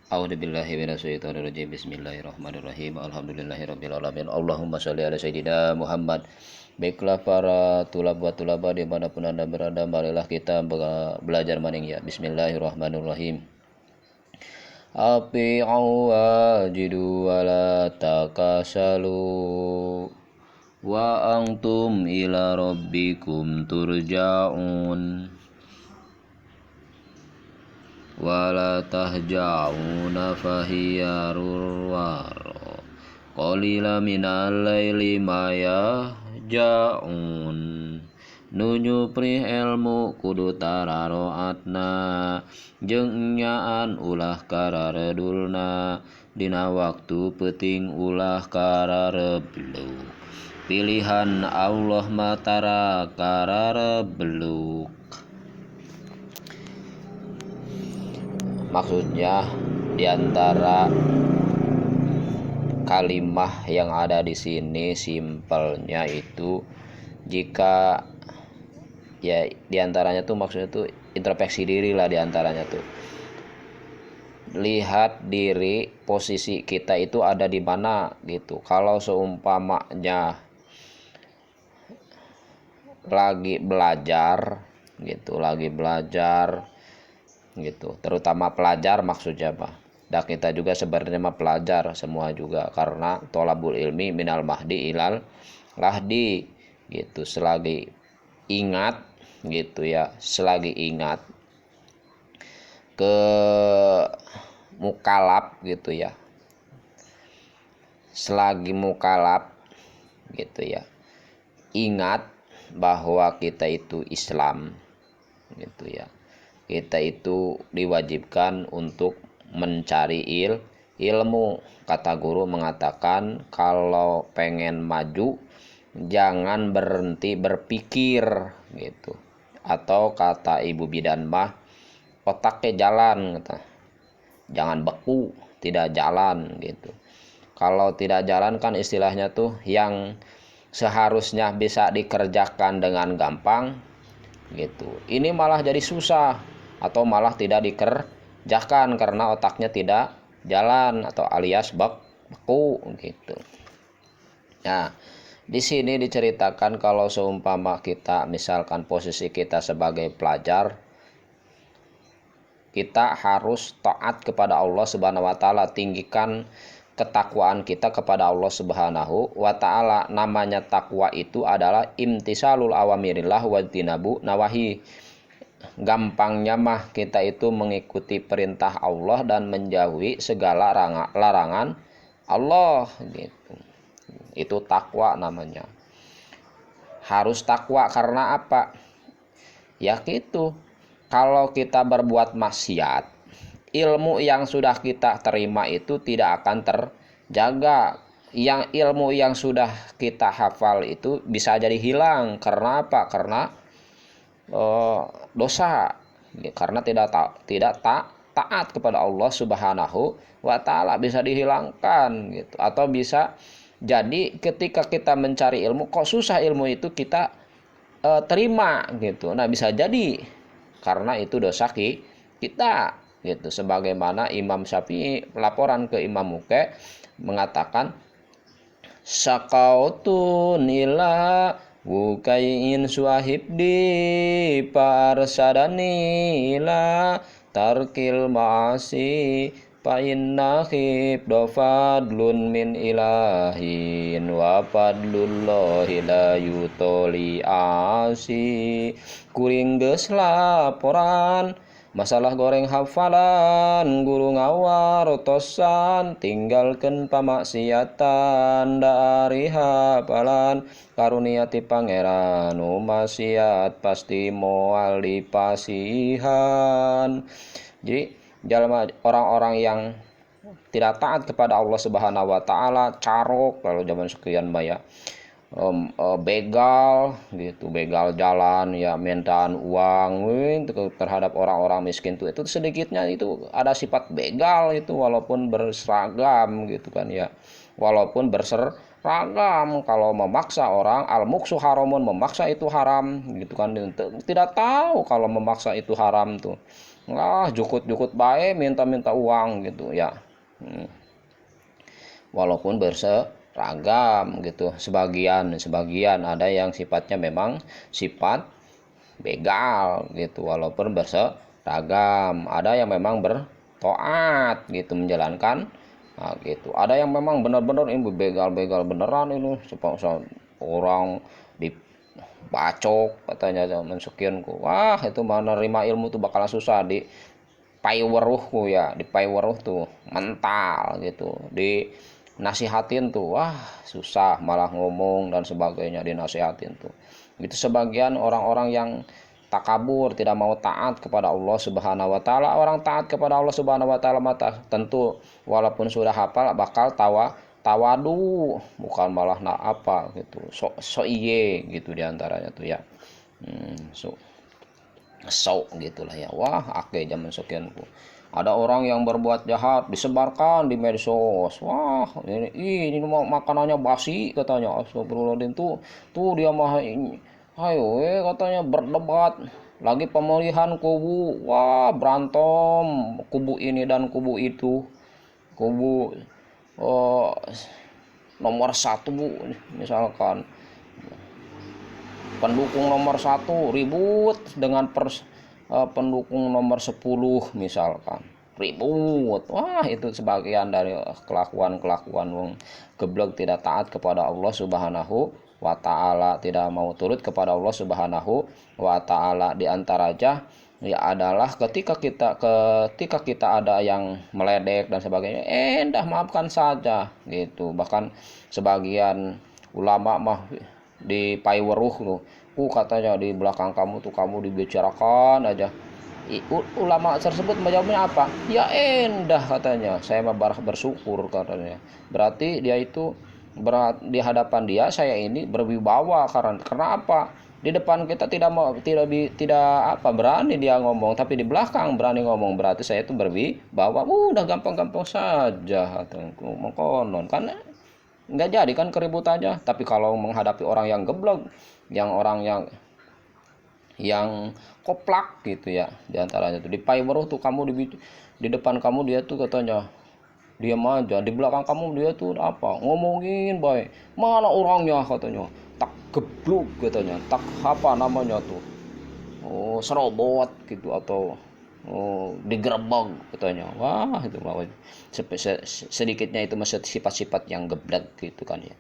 A'udzubillahi minasyaitonirrajim. Bismillahirrahmanirrahim. Alhamdulillahirabbil alamin. Allahumma shalli ala sayyidina Muhammad. Baiklah para tulab wa tulaba dimanapun anda berada, marilah kita belajar maning ya. Bismillahirrahmanirrahim. Api'u wajidu wa la takasalu wa antum ila rabbikum turja'un wala tahja'una fahiyarur waro qalila minal laili ma yahja'un nuju prih ilmu kudu tararoatna jeung nyaan ulah kararedulna dina waktu peuting ulah kararebluk pilihan Allah matara kararebluk. Maksudnya diantara kalimah yang ada di sini simpelnya itu, jika ya diantaranya tuh maksudnya tuh introspeksi diri lah, diantaranya tuh lihat diri posisi kita itu ada di mana gitu. Kalau seumpamanya lagi belajar gitu, terutama pelajar maksudnya Pak. Dan kita juga sebenarnya mah pelajar semua juga, karena tolabul ilmi minal mahdi ilal lahdi gitu. Selagi ingat gitu ya, selagi ingat ke mukalaf gitu ya, selagi mukalaf gitu ya, ingat bahwa kita itu Islam gitu ya. Kita itu diwajibkan untuk mencari ilmu. Kata guru mengatakan kalau pengen maju jangan berhenti berpikir gitu. Atau kata ibu bidan mah otaknya jalan kata. Jangan beku, tidak jalan gitu. Kalau tidak jalan kan istilahnya tuh yang seharusnya bisa dikerjakan dengan gampang gitu, ini malah jadi susah atau malah tidak dikerjakan karena otaknya tidak jalan atau alias beku gitu. Nah, di sini diceritakan kalau seumpama kita misalkan posisi kita sebagai pelajar, kita harus taat kepada Allah Subhanahu wa taala, tinggikan ketakwaan kita kepada Allah Subhanahu wa taala. Namanya takwa itu adalah imtisalul awamirillah wa tinabu nawahi. Gampangnya mah kita itu mengikuti perintah Allah dan menjauhi segala larangan Allah gitu. Itu takwa namanya. Harus takwa karena apa? Ya gitu. Kalau kita berbuat maksiat, ilmu yang sudah kita terima itu tidak akan terjaga. Yang ilmu yang sudah kita hafal itu bisa jadi hilang. Karena apa? Karena dosa. Karena tidak taat kepada Allah Subhanahu wa taala, bisa dihilangkan gitu. Atau bisa jadi ketika kita mencari ilmu kok susah ilmu itu kita terima gitu. Nah, bisa jadi karena itu dosa kita gitu. Sebagaimana Imam Syafi'i laporan ke Imam Muke mengatakan sakautu nila wukain suahib di parsadani la tarkil ma'asi fa inna khibda fadlun min ilahin wa fadlullahi la yutoli asi. Kuring geus laporan masalah goreng hafalan guru ngawarotosan tinggalkan pamaksiatan dari hafalan karunia ti pangeran maksiat pasti moal dipasihan. Jadi orang-orang yang tidak taat kepada Allah Subhanahu wa taala carok kalau zaman sekian ya, begal gitu, begal jalan ya, mintaan uang terhadap orang-orang miskin itu sedikitnya itu ada sifat begal itu, walaupun berseragam gitu kan ya, walaupun berseragam. Kalau memaksa orang, al-muksu haramun, memaksa itu haram gitu kan, tidak tahu kalau memaksa itu haram tuh. lah jukut-jukut bae minta-minta uang gitu ya. Walaupun berseragam gitu, sebagian ada yang sifatnya memang sifat begal gitu, walaupun berseragam. Ada yang memang bertoat gitu, menjalankan gitu. Ada yang memang benar-benar ini begal-begal beneran, ini seperti orang dibacok katanya zaman sekianku. Wah, itu mana nerima ilmu tuh bakalan susah di paiweruhku ya, di paiweruh tuh mental gitu, di nasihatin tuh wah susah, malah ngomong dan sebagainya dinasihatin tuh. Itu sebagian orang-orang yang takabur, tidak mau taat kepada Allah Subhanahu wa taala. Orang taat kepada Allah Subhanahu wa taala mata tentu walaupun sudah hafal bakal tawadu, bukan malah apa gitu. So iye gitu diantaranya tuh ya. So gitulah ya. Wah, zaman sekianku. Ada orang yang berbuat jahat disebarkan di medsos. Wah, ini makanannya basi katanya. Astagfirullahaladzim, tuh dia mah ayo katanya berdebat lagi pemilihan kubu. Wah, berantem kubu ini dan kubu itu. Kubu nomor 1 misalkan pendukung nomor 1 ribut dengan pendukung nomor 10 misalkan, ribut. Wah, itu sebagian dari kelakuan-kelakuan wong geblek, tidak taat kepada Allah Subhanahu wa taala, tidak mau turut kepada Allah Subhanahu wa taala. Di antara aja ya adalah ketika kita ada yang meledek dan sebagainya, maafkan saja gitu. Bahkan sebagian ulama mah di paiweruh tuh, katanya di belakang kamu tuh kamu dibicarakan aja. Ulama tersebut menjawabnya apa? Ya katanya, saya mah bersyukur katanya. Berarti dia itu di hadapan dia saya ini berwibawa, karena apa? Di depan kita tidak berani dia ngomong, tapi di belakang berani ngomong, berarti saya itu berwibawa. Udah gampang-gampang saja katanya, mengkonon kan nggak jadi kan keributannya. Tapi kalau menghadapi orang yang geblek, orang yang koplak gitu ya, diantaranya tuh di paiweruh tuh kamu di depan kamu dia tuh katanya diam aja, di belakang kamu dia tuh ngomongin baik, mana orangnya katanya tak geblok katanya, tak apa namanya tuh, serobot gitu, atau digerebek katanya. Wah, itu sedikitnya itu masih sifat-sifat yang geblek gitu kan ya.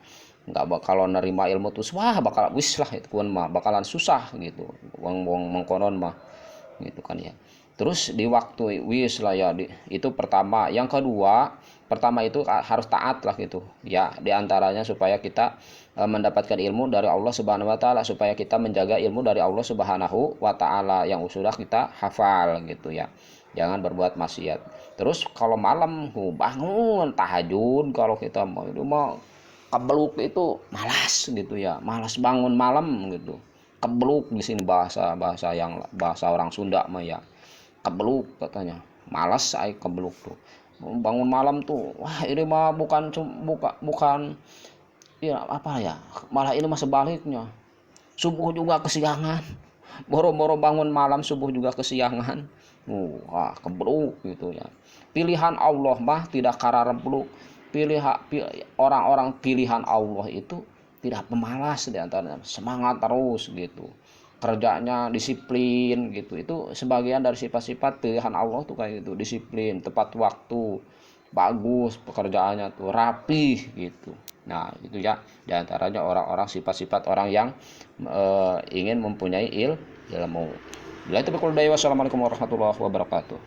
Nggak bakal nerima ilmu tuh, wah bakal wis lah itu kan mah bakalan susah gitu, wong mengkonon mah gitu kan ya. Terus di waktu wis lah ya, itu pertama. Yang kedua, pertama itu harus taat lah gitu ya, diantaranya supaya kita mendapatkan ilmu dari Allah Subhanahu wa taala, supaya kita menjaga ilmu dari Allah Subhanahu wa taala yang sudah kita hafal gitu ya. Jangan berbuat maksiat. Terus kalau malam bangun tahajud, kalau kita mau kebluk itu malas gitu ya, malas bangun malam gitu. Kebluk di sini bahasa orang Sunda mah ya. Kebluk katanya. Malas saya kebluk tuh. Bangun malam tuh, wah ini mah bukan ya apa ya, malah ini mah sebaliknya, subuh juga kesiangan, boro-boro bangun malam subuh juga kesiangan. Wah, kebluk gitu ya. Pilihan Allah mah tidak kararempluk. Orang-orang pilihan Allah itu tidak pemalas, diantaranya semangat terus gitu, kerjanya disiplin gitu. Itu sebagian dari sifat-sifat pilihan Allah tuh kayak gitu, disiplin, tepat waktu, bagus pekerjaannya tuh, rapi gitu. Nah itu ya, diantaranya orang-orang sifat-sifat orang yang ingin mempunyai ilmu. Bila itu berkuliah. Wassalamualaikum warahmatullahi wabarakatuh.